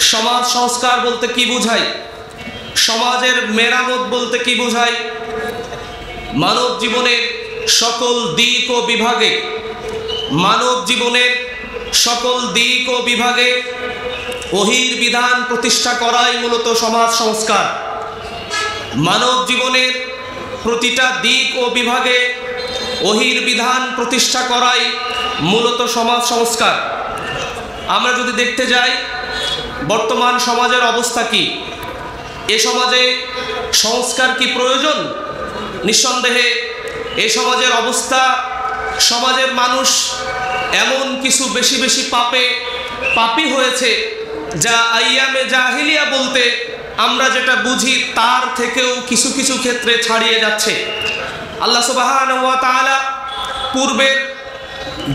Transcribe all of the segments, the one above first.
সমাজ সংস্কার বলতে কি বোঝায়, সমাজের মেরামত বলতে কি বোঝায়, মানব জীবনের সকল দিক ও বিভাগে, মানব জীবনের সকল দিক ও বিভাগে ওহীর বিধান প্রতিষ্ঠা করাই মূলত সমাজ সংস্কার। মানব জীবনের প্রতিটা দিক ও বিভাগে ওহীর বিধান প্রতিষ্ঠা করাই মূলত সমাজ সংস্কার। আমরা যদি দেখতে যাই বর্তমান সমাজের অবস্থা কি, এ সমাজে সংস্কার কি প্রয়োজন? নিঃসন্দেহে এ সমাজের অবস্থা, সমাজের মানুষ এমন কিছু বেশি বেশি পাপী হয়েছে যা আইয়ামে জাহিলিয়া বলতে আমরা যেটা বুঝি তার থেকেও কিছু কিছু ক্ষেত্রে ছাড়িয়ে যাচ্ছে। আল্লাহ সুবহানাহু ওয়া তাআলা পূর্বের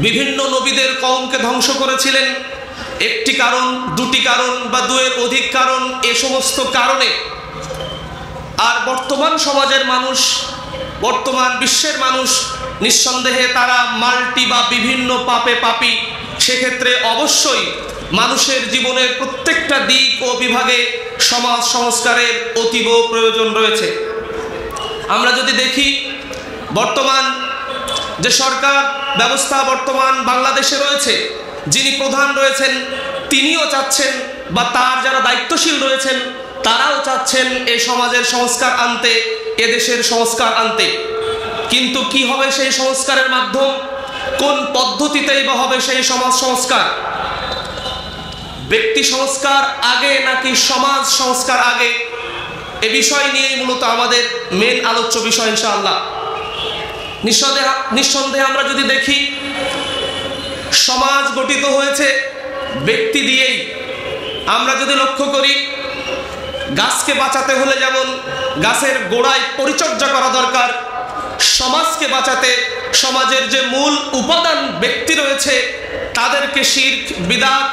বিভিন্ন নবীদের কওমকে ধ্বংস করেছিলেন একটি কারণ, দুটি কারণ বা দুয়ের অধিক কারণ, এ সমস্ত কারণে। আর বর্তমান সমাজের মানুষ, বর্তমান বিশ্বের মানুষ নিঃসন্দেহে তারা মাল্টি বা বিভিন্ন পাপী। সেক্ষেত্রে অবশ্যই মানুষের জীবনের প্রত্যেকটা দিক ও বিভাগে সমাজ সংস্কারের অতীব প্রয়োজন রয়েছে। আমরা যদি দেখি বর্তমান যে সরকার ব্যবস্থা বর্তমান বাংলাদেশে রয়েছে, যিনি প্রধান রয়েছেন তিনিও চাচ্ছেন বা তার যারা দায়িত্বশীল রয়েছেন তারাও চাচ্ছেন এই সমাজের সংস্কার আনতে, এদেশের সংস্কার আনতে। কিন্তু কি হবে সেই সংস্কারের মাধ্যম, কোন পদ্ধতিতেই বা হবে সেই সমাজ সংস্কার? ব্যক্তি সংস্কার আগে নাকি সমাজ সংস্কার আগে, এ বিষয় নিয়েই মূলত আমাদের মেন আলোচ্য বিষয় ইনশাআল্লাহ। নিঃসন্দেহে আমরা যদি দেখি সমাজ গঠিত হয়েছে ব্যক্তি দিয়েই। আমরা যদি লক্ষ্য করি গাছকে বাঁচাতে হলে যেমন গাছের গোড়ায় পরিচর্যা করা দরকার, সমাজকে বাঁচাতে সমাজের যে মূল উপাদান ব্যক্তি রয়েছে তাদেরকে শিরক, বিদআত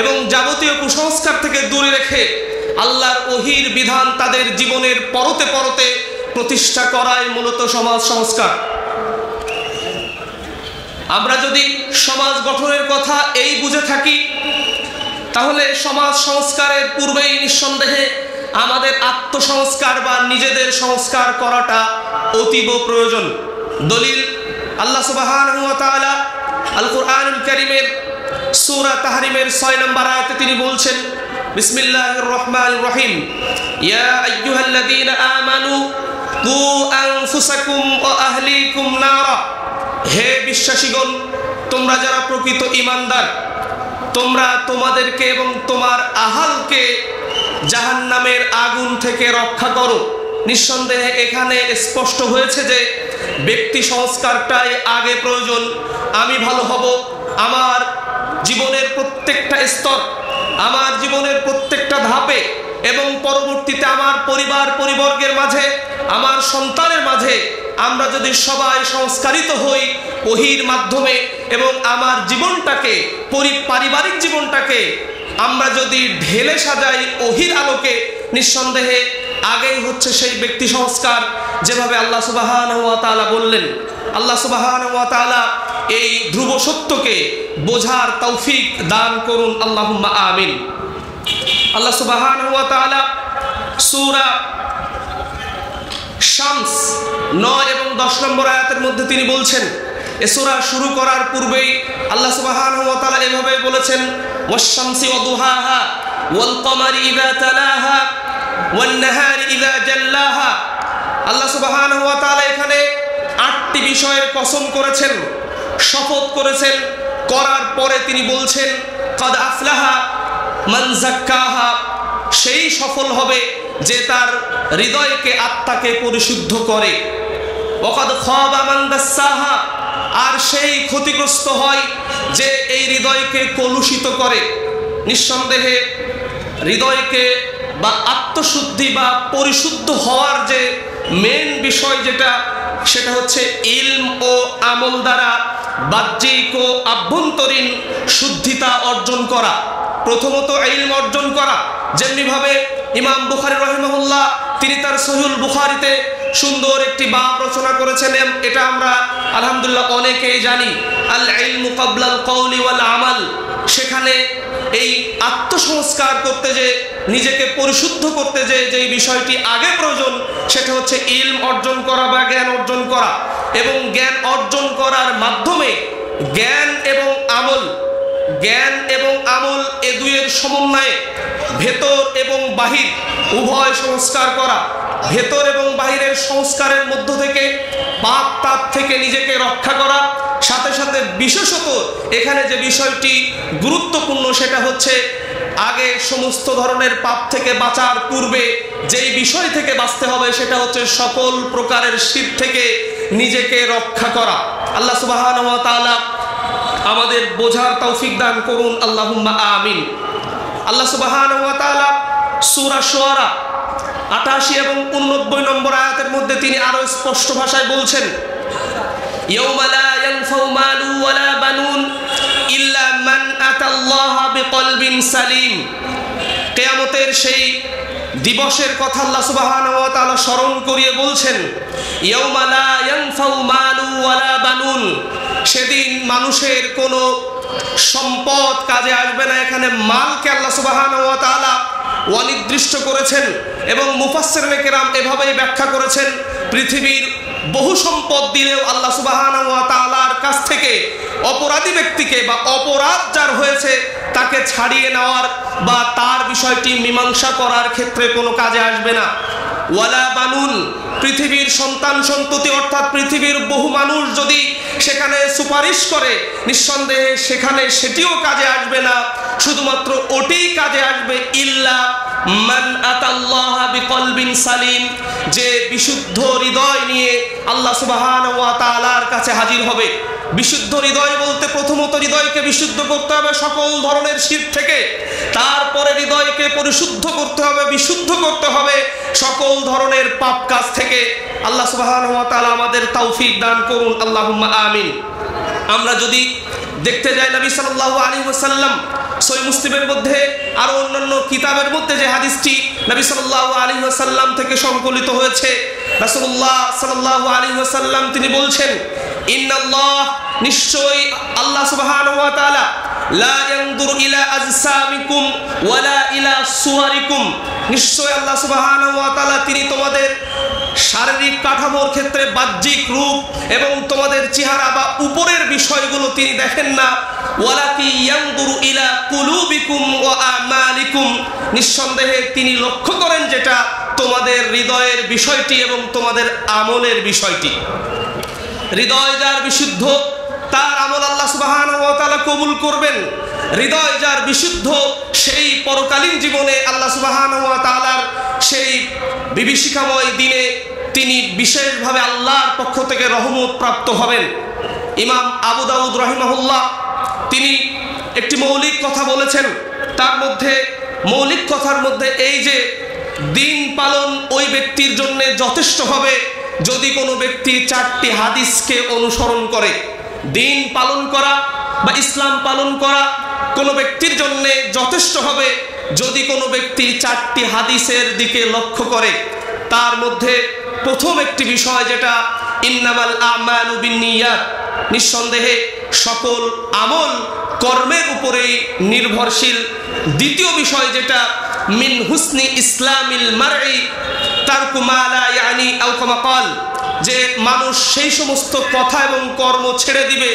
এবং যাবতীয় কুসংস্কার থেকে দূরে রেখে আল্লাহর ওহীর বিধান তাদের জীবনের পরতে পরতে প্রতিষ্ঠা করাই মূলত সমাজ সংস্কার। আমরা যদি সমাজ গঠনের কথা এই বুঝে থাকি তাহলে সমাজ সংস্কারের পূর্বেই নিঃসন্দেহে আমাদের আত্মসংস্কার বা নিজেদের সংস্কার করাটা অতীব প্রয়োজন। দলিল আল্লাহ সুবহানাহু ওয়া তাআলা আল কুরআনুল কারীমের সূরা তাহরিমের 6 নম্বর আয়াতে তিনি বলছেন, বিসমিল্লাহির রহমানির রহিম, ইয়া আইয়ুহাল্লাযীনা আমানু কু আনফুসাকুম ওয়া আহলিকুম নারা। হে বিশ্বাসীগণ, তোমরা যারা প্রকৃত ঈমানদার, তোমরা তোমাদেরকে এবং তোমার আহালকে জাহান্নামের আগুন থেকে রক্ষা করো। নিঃসন্দেহে এখানে স্পষ্ট হয়েছে যে ব্যক্তি সংস্কারটাই আগে প্রয়োজন। আমি ভালো হব, আমার জীবনের প্রত্যেকটা স্তর, আমার জীবনের প্রত্যেকটা ধাপে এবং পরবর্তীতে আমার পরিবর্গের মাঝে, আমার সন্তানের মাঝে আমরা যদি সবাই সংস্কারিত হই ওহীর মাধ্যমে এবং আমার জীবনটাকে, পারিবারিক জীবনটাকে আমরা যদি ঢেলে সাজাই ওহীর আলোকে, নিঃসন্দেহে আগেই হচ্ছে সেই ব্যক্তি সংস্কার। যেভাবে আল্লাহ সুবহানাহু ওয়া তাআলা বললেন, আল্লাহ সুবহানাহু ওয়া তাআলা এই ধ্রুব সত্যকে বোঝার তৌফিক দান করুন, আল্লাহুম্মা আমিন। আল্লাহ সুবহানাহু ওয়া তাআলা সূরা শামস 9 এবং 10 নম্বর আয়াতের মধ্যে তিনি বলছেন, এ সূরা শুরু করার পূর্বেই আল্লাহ সুবহানাহু ওয়া তাআলা এভাবে বলেছেন, ওয়াশ-শামসি ওয়া দুহাহা ওয়াল কমারি ইযা তালাহা ওয়ান নাহারি ইযা জাল্লাহা। আল্লাহ সুবহানাহু ওয়া তাআলা এখানে 8টি বিষয়ের কসম করেছেন, শপথ করেছেন। করার পরে তিনি বলছেন, কাদ আফলাহা মান যাক্কাহা, সেই সফল হবে যে তার হৃদয়কে, আত্মাকে পরিশুদ্ধ করে। ওয়াকাদ খাবা মান দাসসাহা, আর সেই ক্ষতিগ্রস্ত হয় যে এই হৃদয়কে কলুষিত করে। নিঃসন্দেহে হৃদয়কে বা আত্মশুদ্ধি বা পরিশুদ্ধ হওয়ার যে মেন বিষয় সেটা হচ্ছে ইলম ও আমল দ্বারা বাহ্যিক ও আভ্যন্তরীণ শুদ্ধিতা অর্জন করা। প্রথমত ইলম অর্জন করা, যেমনিভাবে ইমাম বুখারী রাহিমাহুল্লাহ তিনি তার সহিহুল বুখারীতে সুন্দর একটি বাব রচনা করেছেন। এটা আমরা আলহামদুলিল্লাহ অনেকেই জানি, আল ইলমু ক্বাবলাল কওলি ওয়াল আমাল। সেখানে এই আত্মসংস্কার করতে যে, নিজেকে পরিশুদ্ধ করতে যে বিষয়টি আগে প্রয়োজন, সেটা হচ্ছে ইলম অর্জন করা বা জ্ঞান অর্জন করা। এবং জ্ঞান অর্জন করার মাধ্যমে জ্ঞান এবং আমল এ দুইয়ের সমন্বয়ে ভেতর এবং বাহির উভয় সংস্কার করা, ভেতর এবং বাহিরের সংস্কারের মধ্য থেকে পাপ তাপ থেকে নিজেকে রক্ষা করা, সাথে সাথে বিশেষত এখানে যে বিষয়টি গুরুত্বপূর্ণ সেটা হচ্ছে আগে সমস্ত ধরনের পাপ থেকে বাঁচার পূর্বে যেই বিষয় থেকে বাঁচতে হবে সেটা হচ্ছে সকল প্রকারের শিরক থেকে নিজেকে রক্ষা করা। আল্লাহ সুবহানাহু ওয়া তাআলা আমাদের বোঝার তৌফিক দান করুন, আল্লাহুম্মা আমিন। আল্লাহ সুবহানাহু ওয়া তাআলা সূরা শুআরা ৮৮ এবং ৮৯ নম্বর আয়াতের মধ্যে তিনি আরো স্পষ্ট ভাষায় বলছেন, ইয়াউমা লা ইয়ানফাউ মালু ওয়ালা বানুন ইল্লা মান আতাল্লাহা বিকলবিন সালিম। কিয়ামতের সেই দিবসের কথা আল্লাহ সুবহানাহু ওয়া তাআলা স্মরণ করিয়ে বলছেন, ইয়াউমা লা ইয়ানফাউ মালু ওয়ালা বানুন, সেদিন মানুষের কোনো সম্পদ কাজে আসবে না। এখানে মালকে আল্লাহ সুবহানাহু ওয়া তাআলা অনির্দিষ্ট করেছেন এবং মুফাসসিরিনে কেরাম এভাবেই ব্যাখ্যা করেছেন, পৃথিবীর বহু সম্পদ দিলেও আল্লাহ সুবহানাহু ওয়া তাআলার কাছ থেকে অপরাধী ব্যক্তিকে বা অপরাধ যার হয়েছে তাকে ছাড়িয়ে নেওয়ার বা তার বিষয়টি মীমাংসা করার ক্ষেত্রে কোনো কাজে আসবে না। ওয়ালা বানুন, পৃথিবীর সন্তান সন্ততি অর্থাৎ পৃথিবীর বহু মানুষ যদি সেখানে সুপারিশ করে, নিঃসন্দেহে সেখানে সেটিও কাজে আসবে না। শুধুমাত্র ওটিই কাজে আসবে ইল্লা মান আতাল্লাহা বিকলবিন সালিম, যে বিশুদ্ধ হৃদয় নিয়ে আল্লাহ সুবহানাহু ওয়া তাআলার কাছে হাজির হবে। বিশুদ্ধ হৃদয় বলতে প্রথমত হৃদয়কে বিশুদ্ধ করতে হবে সকল ধরনের শিরক থেকে, তারপরে হৃদয়কে পরিশুদ্ধ করতে হবে, বিশুদ্ধ করতে হবে সকল ধরনের পাপ কাজ থেকে। আল্লাহ সুবহানাহু ওয়া তাআলা আমাদের তৌফিক দান করুন, আল্লাহুম্মা আমিন। আমরা যদি দেখতে যাই নবী সাল্লাল্লাহু আলাইহি ওয়াসাল্লাম সহিহ মুসলিমের মধ্যে আরো অন্যান্য কিতাবের মধ্যে যে হাদিসটি নবী সাল্লাল্লাহু আলাইহি ওয়াসাল্লাম থেকে সংকলিত হয়েছে, রাসূলুল্লাহ সাল্লাল্লাহু আলাইহি ওয়াসাল্লাম তিনি বলছেন, ইন্নাল্লাহ, নিশ্চয়ই আল্লাহ সুবহানাহু ওয়া তাআলা লা ইয়ানজুরু ইলা আজসামিকুম ওয়ালা ইলা সুওয়ারিকুম, নিশ্চয় আল্লাহ সুবহানাহু ওয়া তাআলা তিনি তোমাদের শারীরিক কাঠামোর ক্ষেত্রে বাহ্যিক রূপ এবং তোমাদের চেহারা বা উপরের বিষয়গুলো তিনি দেখেন না, ওয়ালাকি ইয়ানজুরু ইলা কুলুবিকুম ওয়া আমালিকুম, নিঃসন্দেহে তিনি লক্ষ্য করেন যেটা তোমাদের হৃদয়ের বিষয়টি এবং তোমাদের আমলের বিষয়টি। হৃদয় যার বিশুদ্ধ তার আমল আল্লাহ সুবহানাহু ওয়া তাআলা কবুল করবেন। হৃদয় যার বিশুদ্ধ সেই পরকালীন জীবনে আল্লাহ সুবহানাহু ওয়া তাআলার সেই বিভীষিকাময় দিনে তিনি বিশেষভাবে আল্লাহর পক্ষ থেকে রহমত প্রাপ্ত হবেন। ইমাম আবু দাউদ রাহিমাহুল্লাহ তিনি একটি মৌলিক কথা বলেছেন, তার মধ্যে মৌলিক কথার মধ্যে এই যে দিন পালন ওই ব্যক্তির জন্য যথেষ্ট হবে যদি কোনো ব্যক্তি 4টি হাদিসকে অনুসরণ করে। দিন পালন করা বা ইসলাম পালন করা কোনো ব্যক্তির জন্য যথেষ্ট হবে যদি কোনো ব্যক্তি 4টি হাদিসের দিকে লক্ষ্য করে। তার মধ্যে প্রথম একটি বিষয় যেটা ইন্নামাল আমালু বিন্নিয়াত, নিঃসন্দেহে সকল আমল কর্মের উপরেই নির্ভরশীল। দ্বিতীয় বিষয় যেটা মিন হুসনি ইসলামিল মারই তারকু মা লা ইয়ানি আও কামা ক্বাল, যে মানুষ সেই সমস্ত কথা এবং কর্ম ছেড়ে দিবে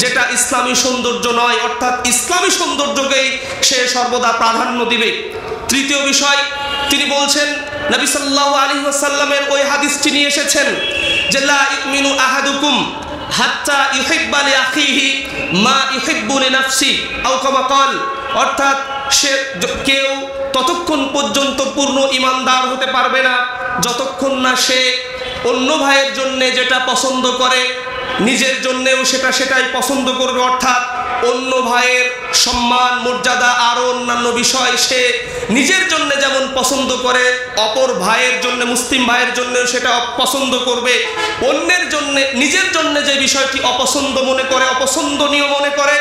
যেটা ইসলামী সৌন্দর্য নয়, অর্থাৎ ইসলামী সৌন্দর্যকেই সে সর্বদা প্রাধান্য দিবে। তৃতীয় বিষয় তিনি বলছেন, নবী সাল্লাল্লাহু আলাইহি ওয়াসাল্লামের ওই হাদিসটি নিয়ে এসেছেন যে লা ইউমিনু আহাদুকুম হাত্তা ইউহিব্বা লিআখিহি মা ইউহিব্বু লিনাফসি আও কামা ক্বাল, অর্থাৎ সে কেউ ততক্ষণ পর্যন্ত পূর্ণ ঈমানদার হতে পারবে না যতক্ষণ না সে অন্য ভাইয়ের জন্য যেটা পছন্দ করে নিজের জন্যেও সেটাই পছন্দ করবে। অর্থাৎ অন্য ভাইয়ের সম্মান মর্যাদা আরো অন্যান্য বিষয় সে নিজের জন্য যেমন পছন্দ করে অপর ভাইয়ের জন্য মুসলিম ভাইয়ের জন্য সেটা পছন্দ করবে। অন্যের জন্য নিজের জন্য যে বিষয়টি অপছন্দ মনে করে অপছন্দনীয় মনে করে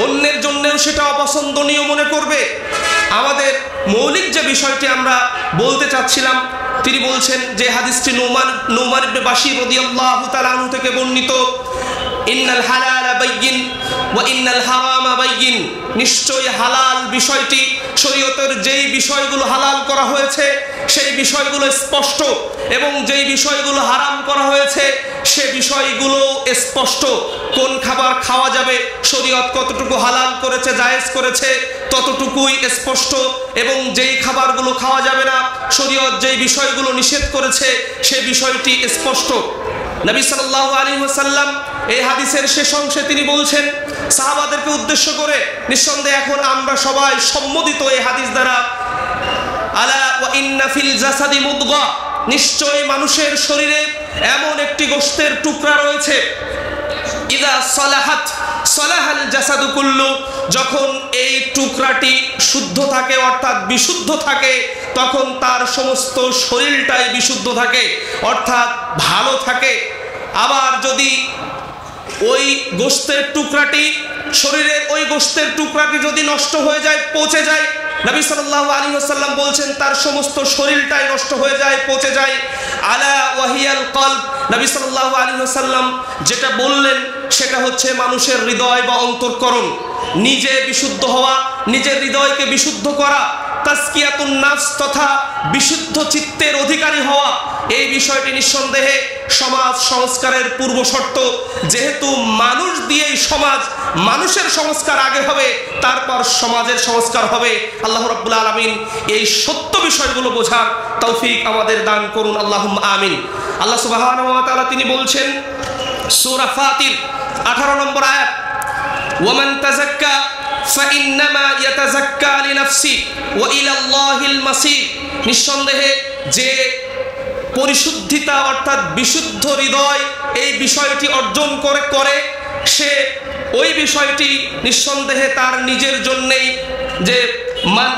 অন্যের জন্যও সেটা অপছন্দনীয় মনে করবে। আমাদের মৌলিক যে বিষয়টি আমরা বলতে চাচ্ছিলাম, তিনি বলছেন যে হাদিসটি নুমান ইবনে বাশীর রাদিয়াল্লাহু তাআলা আনহু থেকে বর্ণিত, ইন্নাল হালালা বাইয়িন ওয়া ইন্নাল হারামা বাইয়িন, নিশ্চয়ই হালাল বিষয়টি, শরীয়তের যেই বিষয়গুলো হালাল করা হয়েছে সেই বিষয়গুলো স্পষ্ট, এবং যেই বিষয়গুলো হারাম করা হয়েছে সে বিষয়গুলো স্পষ্ট। কোন খাবার খাওয়া যাবে, শরীয়ত কতটুকু হালাল করেছে, জায়েজ করেছে, ততটুকুই স্পষ্ট, এবং যেই খাবারগুলো খাওয়া যাবে না, শরীয়ত যেই বিষয়গুলো নিষেধ করেছে সে বিষয়টি স্পষ্ট। নবী সাল্লাল্লাহু আলাইহি ওয়াসাল্লাম এই হাদিসের শেষ অংশে তিনি বলছেন সাহাবাদেরকে উদ্দেশ্য করে, নিঃসন্দেহে এখন আমরা সবাই সম্মোদিত এই হাদিস দ্বারা, আলা ওয়া ইন্না ফিল জাসাদি মুদগা, নিশ্চয়ই মানুষের শরীরে এমন একটি গোশতের টুকরা রয়েছে, ইদা সালাহাত সালাহাল জাসাদু কুল্লু, যখন এই টুকরাটি শুদ্ধ থাকে অর্থাৎ বিশুদ্ধ থাকে তখন তার সমস্ত শরীরটাই বিশুদ্ধ থাকে অর্থাৎ ভালো থাকে। আবার যদি ওই গোশতের টুকরাটি, শরীরের ওই গোশতের টুকরাটি যদি নষ্ট হয়ে যায়, পচে যায়, নবী সাল্লাল্লাহু আলাইহি ওয়াসাল্লাম বলছেন তার সমস্ত শরীরটাই নষ্ট হয়ে যায়, পচে যায়। আলা ওয়াহিয়াল কলব, নবী সাল্লাল্লাহু আলাইহি ওয়াসাল্লাম যেটা বললেন সেটা হচ্ছে মানুষের হৃদয় বা অন্তঃকরণ, নিজে বিশুদ্ধ হওয়া, নিজের হৃদয়কে বিশুদ্ধ করা, তাজকিয়াতুন নাফস তথা বিশুদ্ধ চিত্তের অধিকারী হওয়া, এই বিষয়টি নিঃসন্দেহে সমাজ সংস্কারের পূর্ব শর্ত। যেহেতু মানুষ দিয়েই সমাজ, মানুষের সংস্কার আগে হবে, তারপর সমাজের সংস্কার হবে। আল্লাহ রাব্বুল আলামিন এই সত্য বিষয়গুলো বোঝার তৌফিক আমাদের দান করুন, আল্লাহুম্মা আমিন। আল্লাহ সুবহানাহু ওয়া তাআলা তিনি বলছেন সূরা ফাতির 18 নম্বর আয়াত, ওয়ামান তাযাক্কা ফাইন্নামা ইয়াতাযাক্কা লিনাফসি ওয়া ইলাল্লাহিল মাসির, নিঃসন্দেহে যে পরিশুদ্ধিতা অর্থাৎ বিশুদ্ধ হৃদয় এই বিষয়টি অর্জন করে সে ওই বিষয়টি নিঃসন্দেহে তার নিজের জন্যেই, যে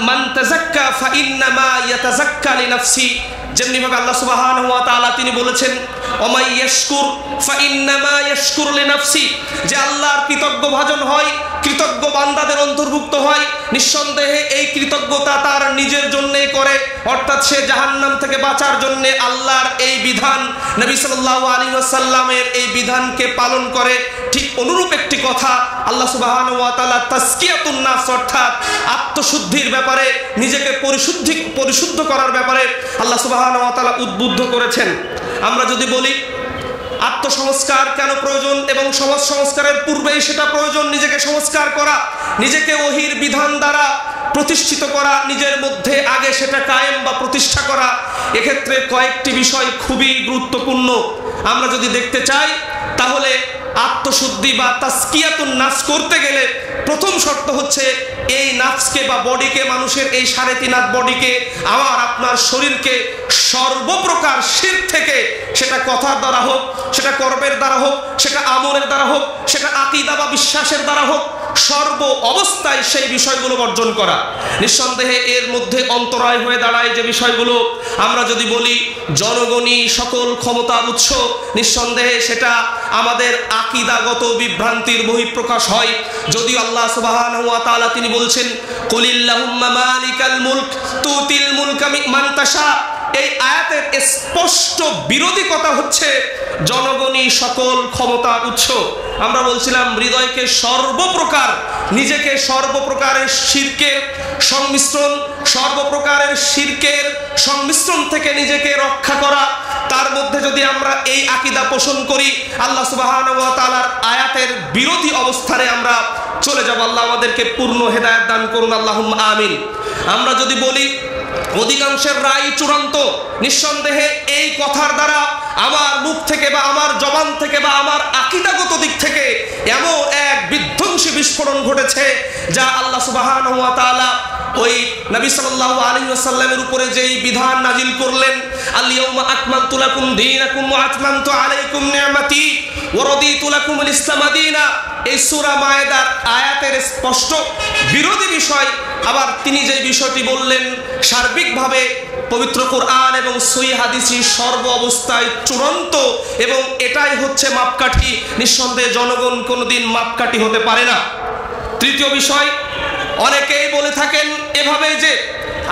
মান তাযাক্কা ফাইন্নামা ইয়াতাযাক্কা লিনাফসি, যেমনিভাবে আল্লাহ সুবহানাহু ওয়া তাআলা তিনি বলেছেন ওমাই ইয়াশকুর ফাইন্নামা ইয়াশকুরু লিনাফসি, যে আল্লাহর কৃতজ্ঞ ভাজন হয়, কৃতজ্ঞ বান্দাদের অন্তর্ভুক্ত হয়, নিঃসন্দেহে এই কৃতজ্ঞতা তার নিজের জন্যই করে, অর্থাৎ সে জাহান্নাম থেকে বাঁচার জন্য আল্লাহর এই বিধান, নবী সাল্লাল্লাহু আলাইহি ওয়াসাল্লামের এই বিধানকে পালন করে। ঠিক অনুরূপ একটি কথা আল্লাহ সুবহানাহু ওয়া তাআলা তাজকিয়াতুন নাফস অর্থাৎ আত্মশুদ্ধির ব্যাপারে, নিজেকে পরিশুদ্ধ করার ব্যাপারে আল্লাহ সুবহানাহু ওয়া তাআলা উদ্বুদ্ধ করেছেন। আমরা যদি বলি আত্মসংস্কার কেন প্রয়োজন এবং সমাজ সংস্কারের পূর্বেই সেটা প্রয়োজন, নিজেকে সংস্কার করা, নিজেকে ওহীর বিধান দ্বারা প্রতিষ্ঠিত করা, নিজের মধ্যে আগে সেটা কায়েম বা প্রতিষ্ঠা করা, এক্ষেত্রে কয়েকটি বিষয় খুবই গুরুত্বপূর্ণ। আমরা যদি দেখতে চাই তাহলে আত্মশুদ্ধি বা তাজকিয়াতুন নাফস করতে গেলে প্রথম শর্ত হচ্ছে এই নাফসকে বা বডিকে, মানুষের এই 3.5 হাত বডিকে, আমার আপনার শরীরকে সর্বপ্রকার শিরক থেকে, সেটা কথার দ্বারা হোক, সেটা কর্মের দ্বারা হোক, সেটা আমলের দ্বারা হোক, সেটা আকীদা বা বিশ্বাসের দ্বারা হোক, সর্ব অবস্থায় সেই বিষয়গুলো বর্জন করা। নিঃসন্দেহে এর মধ্যে অন্তরায় হয়ে দাঁড়ায় যে বিষয়গুলো, আমরা যদি বলি জনগণই সকল ক্ষমতার উৎস, নিঃসন্দেহে সেটা আমাদের আকীদাগত বিভ্রান্তির বহিঃপ্রকাশ হয়। যদিও আল্লাহ সুবহানাহু ওয়া তাআলা তিনি বলছেন কুলিল্লাহুম্মা মালিকাল মুলক তুতিল মুলকা মান তাশা, এই আয়াতের স্পষ্ট বিরোধী কথা হচ্ছে জনগণই সকল ক্ষমতার উৎস। আমরা বলছিলাম হৃদয়কে সর্বপ্রকার, নিজেকে সর্বপ্রকারের শিরকের সংমিশ্রণ থেকে নিজেকে রক্ষা করা, তার মধ্যে যদি আমরা এই আকীদা পোষণ করি, আল্লাহ সুবহানাহু ওয়া তাআলার আয়াতের বিরোধী অবস্থানে আমরা চলে যাব। আল্লাহ আমাদেরকে পূর্ণ হেদায়েত দান করুন, আল্লাহুম্মা আমিন। আমরা যদি বলি অধিকাংশের রায় চূড়ান্ত, নিঃসন্দেহে এই কথার দ্বারা আমার মুখ থেকে বা আমার জবান থেকে বা আমার আকীদাগত দিক থেকে এমন এক বিধ্বংসী বিস্ফোরণ ঘটেছে যা আল্লাহ সুবহানাহু ওয়া তাআলা ওই নবী সাল্লাল্লাহু আলাইহি ওয়াসাল্লামের উপরে যেই বিধান নাজিল করলেন, আল ইয়াউমা আকমালতু লাকুম দীনাকুম ওয়া আতমামতু আলাইকুম নি'মাতি ওয়া রাদিতু লাকুমুল ইসলাম দীনা, এই সূরা মায়েদার আয়াতের স্পষ্ট বিরোধী বিষয়। আবার তিনি যে বিষয়টি বললেন সার্বিকভাবে পবিত্র কোরআন এবং সহিহ হাদিসে সর্ব অবস্থায় চূড়ান্ত, এবং এটাই হচ্ছে মাপকাঠি, নিঃসন্দেহে জনগণ কোনোদিন মাপকাঠি হতে পারে না। তৃতীয় বিষয়, অনেকেই বলে থাকেন এভাবে যে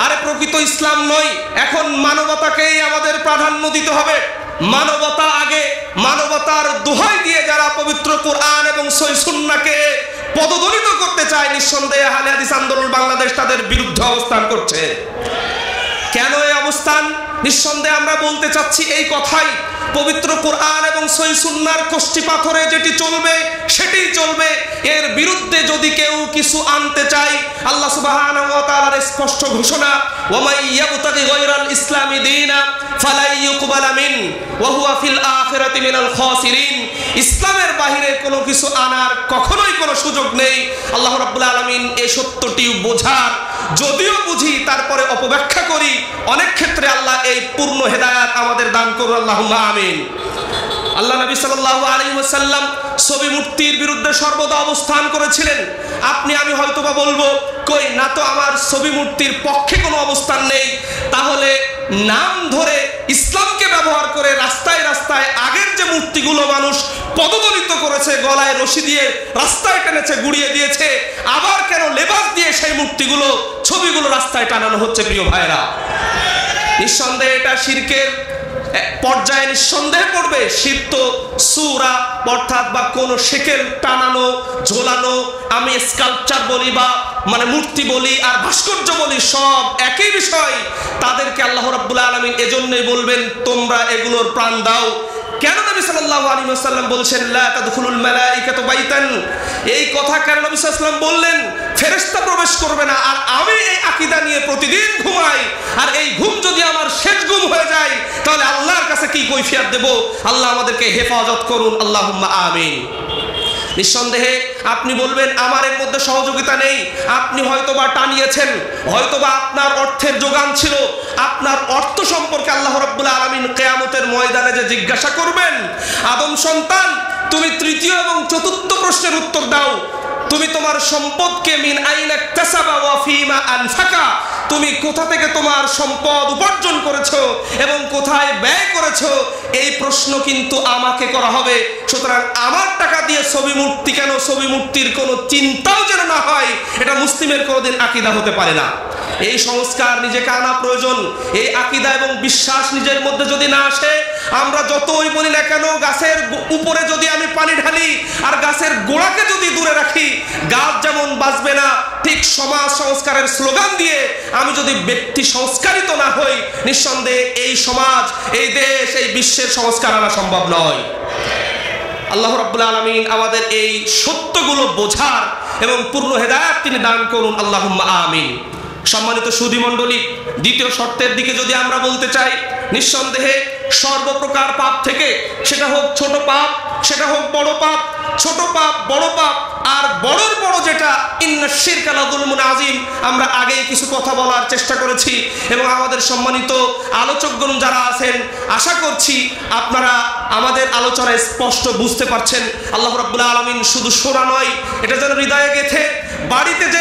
আরে প্রকৃত ইসলাম নয়, এখন মানবতাকেই আমাদের প্রাধান্য দিতে হবে, মানবতা আগে, মানবতার দোহাই দিয়ে যারা পবিত্র কোরআন এবং সহিহ সুন্নাহকে পদদলিত করতে চায়, নিঃসন্দেহে আহলে হাদিস আন্দোলন বাংলাদেশ তাদের বিরুদ্ধে অবস্থান করছে। কেন এই অবস্থান? নিঃসন্দেহে আমরা বলতে চাচ্ছি এই কথাই, পবিত্র কোরআন এবং সহিহ সুন্নাহর কষ্টি পাথরে যেটি চলবে সেটাই চলবে। এর বিরুদ্ধে যদি কেউ কিছু আনতে চায়, আল্লাহ সুবহানাহু ওয়া তাআলার স্পষ্ট ঘোষণা, ওয়া মান ইয়াবতাগি গায়রাল ইসলামি দীনা ফালাই ইউকবালা মিন ওয়া হুয়া ফিল আখিরাতি মিনাল খাসিরিন। ইসলামের বাইরে কোনো কিছু আনার কখনোই কোনো সুযোগ নেই। আল্লাহ রাব্বুল আলামিন এই সত্যটি বোঝার, যদিও বুঝি তারপরে অপব্যাখ্যা করি, অনেক ক্ষেত্রে আল্লাহ এই পূর্ণ হেদায়েত আমাদের দান করুন, আল্লাহুম্মা আমিন। আল্লাহ নবী সাল্লাল্লাহু আলাইহি ওয়াসাল্লাম ছবি মূর্তির বিরুদ্ধে সর্বদা অবস্থান করেছিলেন। আপনি আমি হয়তোবা বলবো, কই না তো আমার ছবি মূর্তির পক্ষে কোনো অবস্থান নেই। তাহলে নাম ধরে ইসলামকে ব্যবহার করে রাস্তায় রাস্তায় আগের যে মূর্তিগুলো মানুষ পদদলিত করেছে, গলায় রশি দিয়ে রাস্তায় টেনেছে, গুড়িয়ে দিয়েছে, আবার কেন লেবাস দিয়ে সেই মূর্তিগুলো ছবিগুলো রাস্তায় টানানো হচ্ছে? প্রিয় ভাইরা, নিঃসন্দেহে এটা শিরকের পর্যায়ে নিঃসন্দেহে পড়বে। শিরক তো সূরা অর্থাৎ বা কোন শেকেল টানানো, ঝোলানো, আমি স্কাল্পচার বলি বা মানে মূর্তি বলি আর ভাস্কর্য বলি, সব একই বিষয়। তাদেরকে আল্লাহ রাব্বুল আলামিন এজন্যই বলবেন তোমরা এগুলোর প্রাণ দাও। কেন নবী সাল্লাল্লাহু আলাইহি ওয়াসাল্লাম বলছেন লা তাদখুলুল মালাইকাতু বাইতান? এই কথা কেন নবী সাল্লাল্লাহু আলাইহি ওয়াসাল্লাম বললেন? ফেরেশতা প্রবেশ করবে না। আর আমি এই আকীদা নিয়ে প্রতিদিন ঘুমাই, আর এই ঘুম যদি আমার শেষ ঘুম হয়ে যায়, তাহলে আল্লাহর কাছে কি কৈফিয়ত দেব? আল্লাহ আমাদেরকে হেফাজত করুন, আল্লাহুম্মা আমিন। নিঃসন্দেহে আপনি বলবেন আমার এর মধ্যে সহযোগিতা নেই। আপনি হয়তোবা টানিয়েছেন, হয়তোবা আপনার অর্থের যোগান ছিল। আপনার অর্থ সম্পর্কে আল্লাহ রাব্বুল আলামিন কিয়ামতের ময়দানে যে জিজ্ঞাসা করবেন, আদম সন্তান তুমি তৃতীয় এবং চতুর্থ প্রশ্নের উত্তর দাও। তুমি তোমার সম্পদকে মিন আইনা ইকতাসাবা ওয়া ফিমা আনফাকা, তুমি কোথা থেকে তোমার সম্পদ উপার্জন করেছো এবং কোথায় ব্যয় করেছো, এই প্রশ্ন কিন্তু আমাকে করা হবে। সুতরাং আমার টাকা দিয়ে ছবি মূর্তি কেন, ছবি মূর্তির কোনো চিন্তাও যেন না হয়, এটা মুসলিমের কোনোদিন আকীদা হতে পারে না। এই সংস্কার নিজেকে আনা প্রয়োজন। এই আকীদা এবং বিশ্বাস নিজের মধ্যে যদি না আসে, আমরা যতই বলি না কেন, গাছের উপরে যদি আমি পানি ঢালি আর গাছের গোড়াকে যদি দূরে রাখি, গাছ যেমন বাঁচবে না, ঠিক সমাজ সংস্কারের স্লোগান দিয়ে আমি যদি ব্যক্তি সংস্কারিত না হই, নিঃসন্দেহে এই সমাজ, এই দেশ, এই বিশ্বের সংস্কার আনা সম্ভব নয়। আল্লাহ রাব্বুল আলামিন আমাদের এই সত্যগুলো বোঝার এবং পূর্ণ হেদায়েত তিনি দান করুন, আল্লাহুম্মা আমিন। সম্মানিত সুধী মণ্ডলী, দ্বিতীয় শর্তের দিকে যদি আমরা বলতে চাই, নিঃসন্দেহে সর্বপ্রকার পাপ থেকে, সেটা হোক ছোট পাপ, সেটা হোক বড় পাপ, ছোট পাপ, বড় পাপ, আর বড়র বড় যেটা ইন্নাশ শিরকা লাযুলমুন আযীম, আমরা আগেই কিছু কথা বলার চেষ্টা করেছি এবং আমাদের সম্মানিত আলোচকগণ যারা আছেন, আশা করছি আপনারা আমাদের আলোচনায় স্পষ্ট বুঝতে পারছেন। আল্লাহ রাব্বুল আলামিন শুধু শোনা নয়, এটা যেন হৃদয়ে গেঁথে বাড়িতে যে